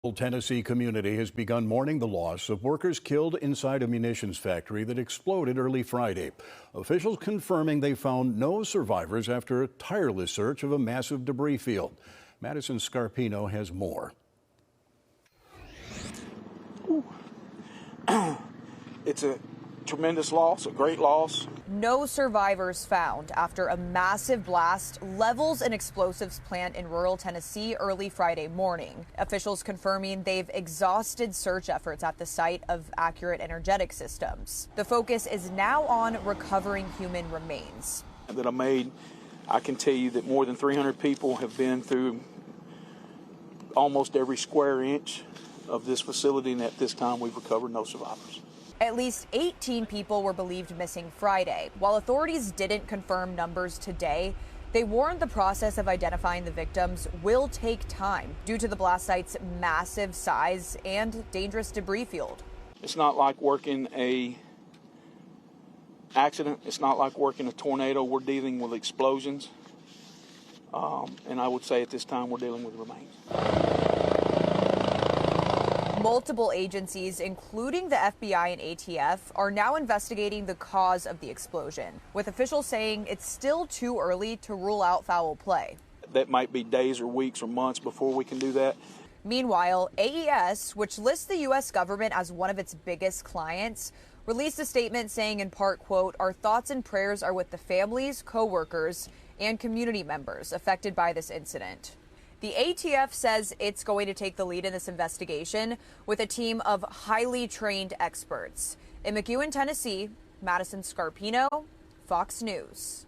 The Tennessee community has begun mourning the loss of workers killed inside a munitions factory that exploded early Friday. Officials confirming they found no survivors after a tireless search of a massive debris field. Madison Scarpino has more. It's a tremendous loss, a great loss. No survivors found after a massive blast levels an explosives plant in rural Tennessee early Friday morning. Officials confirming they've exhausted search efforts at the site of Accurate Energetic Systems. The focus is now on recovering human remains. I can tell you that more than 300 people have been through almost every square inch of this facility, and at this time we've recovered no survivors. At least 18 people were believed missing Friday. While authorities didn't confirm numbers today, they warned the process of identifying the victims will take time due to the blast site's massive size and dangerous debris field. It's not like working an accident. It's not like working a tornado. We're dealing with explosions. And I would say at this time we're dealing with remains. Multiple agencies, including the FBI and ATF, are now investigating the cause of the explosion, with officials saying it's still too early to rule out foul play. That might be days or weeks or months before we can do that. Meanwhile, AES, which lists the U.S. government as one of its biggest clients, released a statement saying in part, quote, "Our thoughts and prayers are with the families, co-workers, and community members affected by this incident." The ATF says it's going to take the lead in this investigation with a team of highly trained experts. In McEwen, Tennessee, Madison Scarpino, Fox News.